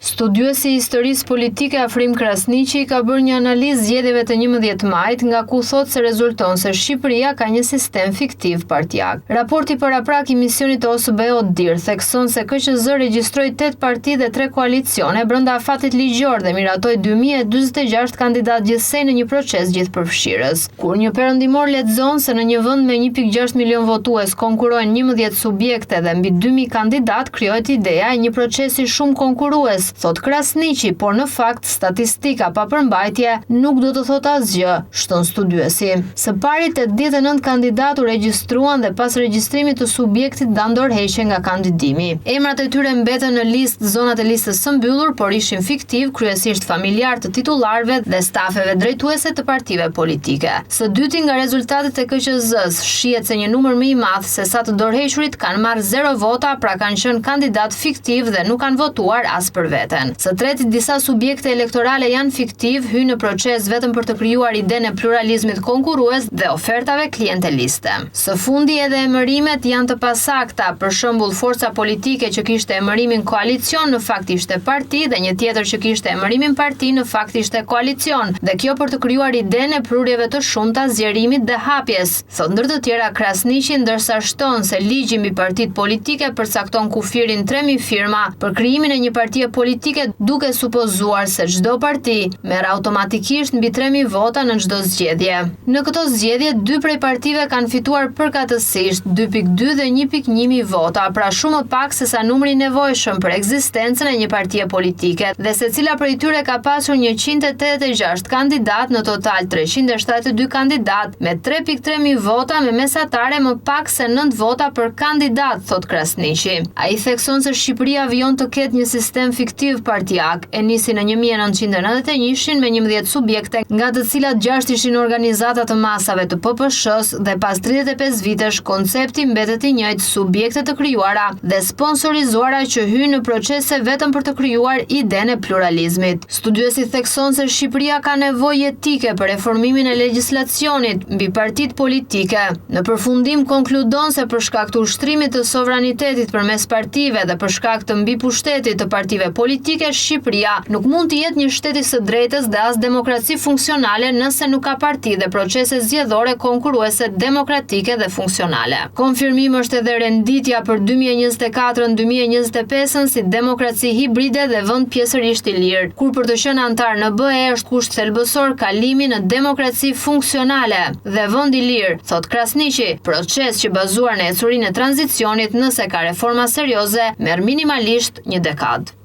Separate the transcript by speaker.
Speaker 1: Studiuesi i historisë politike Afrim Krasniqi ka bërë një analizë zgjedhjeve të 11 majit, nga ku thot se rezulton se Shqipëria ka një sistem fiktiv partijak. Raporti paraprak i misionit të OSBE-ODIHR thekson se KQZ regjistroi 8 parti dhe 3 koalicione brenda afatit ligjor dhe miratoi 2046 kandidatë gjithsej në një proces gjithëpërfshirës. Kur një perëndimor lexon se në një vend me 1.6 milion votues konkurojnë 11 subjekte dhe mbi 2000 kandidat, krijohet ideja e një procesi shumë konkurrues, thot Krasniqi, por në fakt statistika pa përmbajtje nuk do të thot asgjë, shton studiuesi. Së pari 89 kandidat u regjistruan dhe pas regjistrimit të subjektit dan dorëheqje nga kandidimi. Emrat e tyre mbeten në listë zonat e listës së mbyllur, por ishin fiktiv, kryesisht familjar të titullarëve dhe stafeve drejtuese të partive politike. Së dyti, nga rezultatet e KQZ-s shihet se një numër më i madh se sa të dorëhequrit kanë marrë 0 vota, pra kanë qenë kandidat fiktiv dhe nuk kanë votuar as për veten. Së treti, disa subjekte elektorale janë fiktiv, hynë në proces vetëm për të krijuar idenë e pluralizmit konkurrues dhe ofertave klienteliste. Së fundi, edhe emërimet janë të pasakta, për shembull forca politike që kishte emërimin koalicion në fakt ishte parti dhe një tjetër që kishte emërimin parti në fakt ishte koalicion, dhe kjo për të krijuar idenë e prurjeve të shumta, zgjerimit dhe hapjes, thot ndër të tjera Krasniqi, ndërsa shton se ligji mbi partitë politike përcakton kufirin 3000 firma për krijimin e një partie politike, duke supozuar se çdo parti merr automatikisht mbi 3000 vota në çdo zgjedhje. Në këto zgjedhje, 2 prej partive kanë fituar përkatësisht 2.2 dhe 1.1 vota, pra shumë më pak se sa numri i nevojshëm për ekzistencën e një partie politike, dhe secila prej tyre ka pasur 186 kandidat, në total 372 kandidat me 3.3 vota, me mesatare më pak se 9 vota për kandidat, thot Krasniqi. Ai thekson se Shqipëria vijon të ketë një sistem fiktiv partijak, e nisi në 1991 me 11 subjekte, nga të cilat 6 ishin organizata të masave të PPSH-s, dhe pas 35 vitesh koncepti mbetet i njëjtë, subjekte të krijuara dhe sponsorizuara që hyjnë në procese vetëm për të krijuar idenë e pluralizmit. Studiuesi thekson se Shqipëria ka nevojë etike për reformimin e legjislacionit mbi partitë politike. Në përfundim konkludon se për shkak të ushtrimit të sovranitetit përmes partive dhe për shkak të mbipushtetit të partive politike, Shqipëria nuk mund të jetë një shtet i së drejtës dhe as demokraci funksionale nëse nuk ka parti dhe procese zgjedhore konkurruese demokratike dhe funksionale. Konfirmim është edhe renditja për 2024-2025 si demokraci hibride dhe vend pjesërisht i lirë, kur për të qenë antar në BE është kusht thelbësor kalimi në demokraci funksionale dhe vend i lirë, thot Krasniqi, proces që bazuar në ecurinë e tranzicionit, nëse ka reforma serioze, merr minimalisht një dekadë.